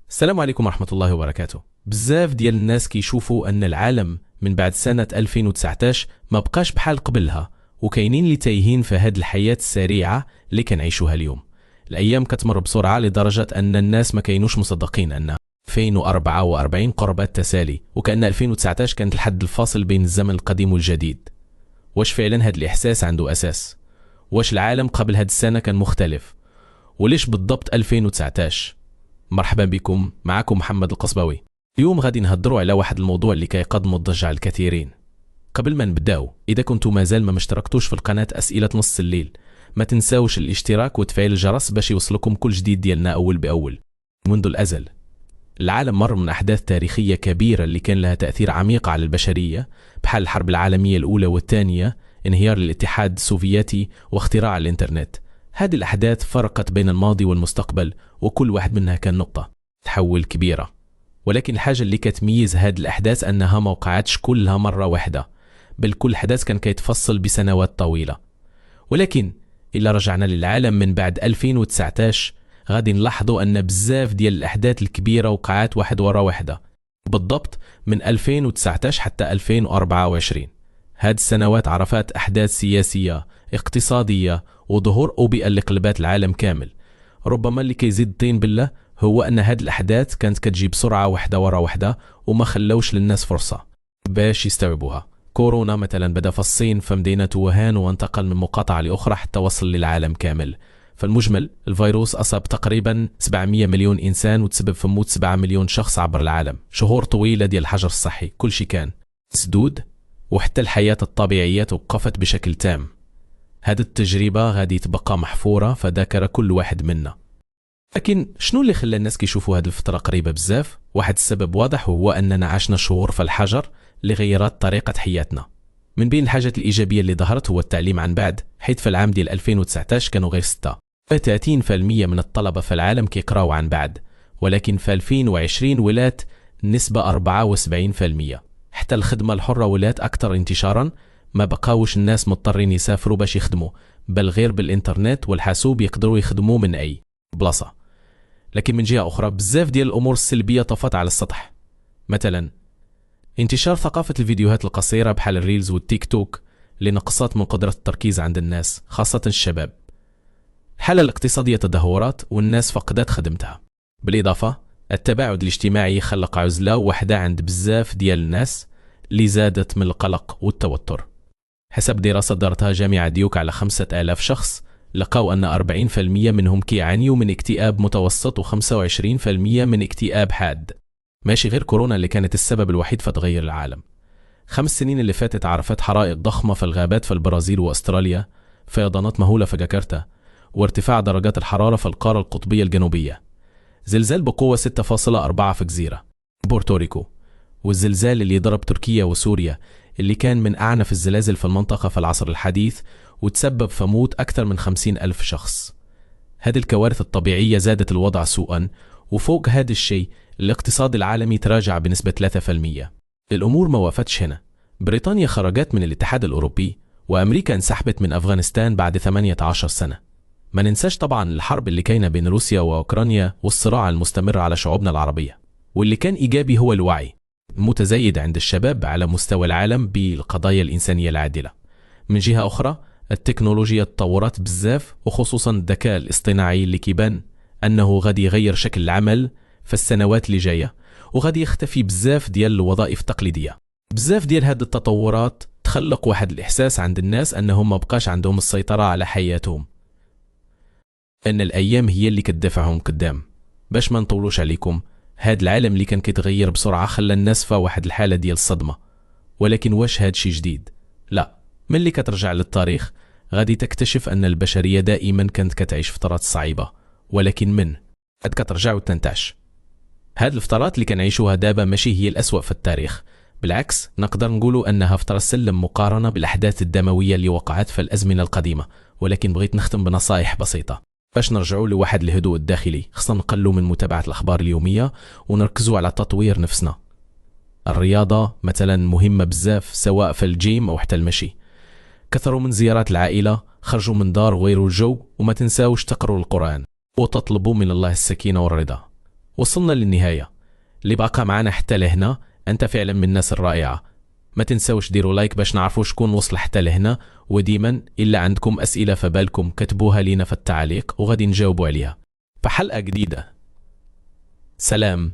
السلام عليكم ورحمة الله وبركاته. بزاف ديال الناس كيشوفوا أن العالم من بعد سنة 2019 ما بقاش بحال قبلها، وكاينين اللي تايهين في هاد الحياة السريعة اللي كنعيشوها اليوم. الأيام كتمر بسرعة لدرجة أن الناس ما كاينوش مصدقين أن 2044 قرب التسالي، وكأن 2019 كانت الحد الفاصل بين الزمن القديم والجديد. واش فعلا هاد الإحساس عنده أساس؟ واش العالم قبل هاد السنة كان مختلف؟ وليش بالضبط 2019؟ مرحبا بكم، معكم محمد القصباوي. اليوم غادي نهضروا على واحد الموضوع اللي كيقدم الضجة على الكثيرين. قبل ما نبداو، إذا كنتوا مازال ما اشتركتوش في القناة أسئلة نص الليل، ما تنساوش الاشتراك وتفعيل الجرس باش يوصلكم كل جديد ديالنا أول بأول. منذ الأزل العالم مر من أحداث تاريخية كبيرة اللي كان لها تأثير عميق على البشرية، بحال الحرب العالمية الأولى والثانية، انهيار الاتحاد السوفيتي، واختراع الإنترنت. هذه الأحداث فرقت بين الماضي والمستقبل، وكل واحد منها كان نقطة تحول كبيرة. ولكن الحاجة اللي كتميز هذه الأحداث أنها ما وقعتش كلها مرة واحدة، بل كل حدث كان كيتفصل بسنوات طويلة. ولكن إلا رجعنا للعالم من بعد 2019 غادي نلاحظوا أن بزاف ديال الأحداث الكبيرة وقعات واحد ورا واحدة، بالضبط من 2019 حتى 2024. هاد السنوات عرفت أحداث سياسية، اقتصادية، وظهور أوبئة اللي قلبات العالم كامل. ربما اللي كيزيد الطين بالله هو أن هاد الأحداث كانت كتجي بسرعة واحدة ورا واحدة، وما خلوش للناس فرصة باش يستوعبوها. كورونا مثلا بدأ في الصين في مدينة ووهان، وانتقل من مقاطعة لأخرى حتى وصل للعالم كامل. فالمجمل الفيروس أصاب تقريبا 700 مليون إنسان، وتسبب في موت 7 مليون شخص عبر العالم. شهور طويلة ديال الحجر الصحي، كل شيء كان مسدود، وحتى الحياة الطبيعية توقفت بشكل تام. هذه التجربة غادي تبقى محفورة في ذاكرة كل واحد منا. لكن شنو اللي خلى الناس كيشوفوا هذه الفترة قريبة بزاف؟ واحد السبب واضح، وهو أننا عشنا شهور في الحجر اللي غيرت طريقة حياتنا. من بين الحاجات الإيجابية اللي ظهرت هو التعليم عن بعد، حيث في العام ديال 2019 كانوا غير 36% من الطلبة في العالم كيقراوا عن بعد، ولكن في 2020 ولات النسبة 74%. حتى الخدمة الحرة ولات أكثر انتشارا، ما بقاوش الناس مضطرين يسافروا باش يخدموا، بل غير بالإنترنت والحاسوب يقدروا يخدموا من أي بلاصة. لكن من جهة أخرى بزاف ديال الأمور السلبية طفت على السطح. مثلا انتشار ثقافة الفيديوهات القصيرة بحال الريلز والتيك توك اللي نقصت من قدرة التركيز عند الناس، خاصة الشباب. الحالة الاقتصادية تدهورت، والناس فقدت خدمتها. بالإضافة التباعد الاجتماعي خلق عزلة وحدة عند بزاف ديال الناس، اللي زادت من القلق والتوتر. حسب دراسة دارتها جامعة ديوك على 5000 شخص، لقوا أن 40% منهم كيعانيوا من اكتئاب متوسط، و25% من اكتئاب حاد. ماشي غير كورونا اللي كانت السبب الوحيد في تغير العالم. 5 سنين اللي فاتت عرفت حرائق ضخمة في الغابات في البرازيل وأستراليا، فيضانات مهولة في جاكرتا، وارتفاع درجات الحرارة في القارة القطبية الجنوبية. زلزال بقوة 6.4 في جزيرة بورتوريكو، والزلزال اللي ضرب تركيا وسوريا اللي كان من أعنف الزلازل في المنطقة في العصر الحديث، وتسبب في موت أكثر من 50,000 شخص. هذه الكوارث الطبيعية زادت الوضع سوءا، وفوق هذا الشيء الاقتصاد العالمي تراجع بنسبة 3%. الأمور ما وقفتش هنا. بريطانيا خرجت من الاتحاد الأوروبي، وأمريكا انسحبت من أفغانستان بعد 18 سنة. ما ننساش طبعا الحرب اللي كاينة بين روسيا وأوكرانيا، والصراع المستمر على شعوبنا العربية. واللي كان إيجابي هو الوعي المتزايد عند الشباب على مستوى العالم بالقضايا الإنسانية العادلة. من جهة أخرى التكنولوجيا تطورت بزاف، وخصوصا الذكاء الاصطناعي اللي كيبان أنه غادي يغير شكل العمل في السنوات اللي جاية، وغادي يختفي بزاف ديال الوظائف التقليدية. بزاف ديال هذه التطورات تخلق واحد الإحساس عند الناس أنهم ما بقاش عندهم السيطرة على حياتهم، أن الأيام هي اللي كتدفعهم قدام. باش ما نطولوش عليكم، هاد العالم اللي كان كيتغير بسرعة خلى الناس في واحد الحالة ديال الصدمة. ولكن واش هاد شي جديد؟ لا، من اللي كترجع للتاريخ غادي تكتشف أن البشرية دائما كانت كتعيش فترات صعيبة، ولكن من هاد كترجع وتنتعش. هاد الفترات اللي كنعيشوها دابا ماشي هي الأسوأ في التاريخ، بالعكس نقدر نقولوا أنها فترة سلم مقارنة بالأحداث الدموية اللي وقعت في الأزمنة القديمة. ولكن بغيت نختم بنصائح بسيطة باش نرجعوا لواحد الهدوء الداخلي. خصنا نقلوا من متابعة الأخبار اليومية، ونركزوا على تطوير نفسنا. الرياضة مثلا مهمة بزاف، سواء في الجيم أو حتى المشي. كثروا من زيارات العائلة، خرجوا من دار وغيروا الجو، وما تنساوش تقروا القرآن وتطلبوا من الله السكينة والرضا. وصلنا للنهاية. اللي بقى معنا حتى لهنا أنت فعلا من الناس الرائعة. ما تنسوش ديروا لايك باش نعرفوا شكون وصل حتى لهنا، وديما إلا عندكم أسئلة فبالكم كتبوها لينا في التعليق وغادي نجاوبوا عليها في حلقة جديدة. سلام.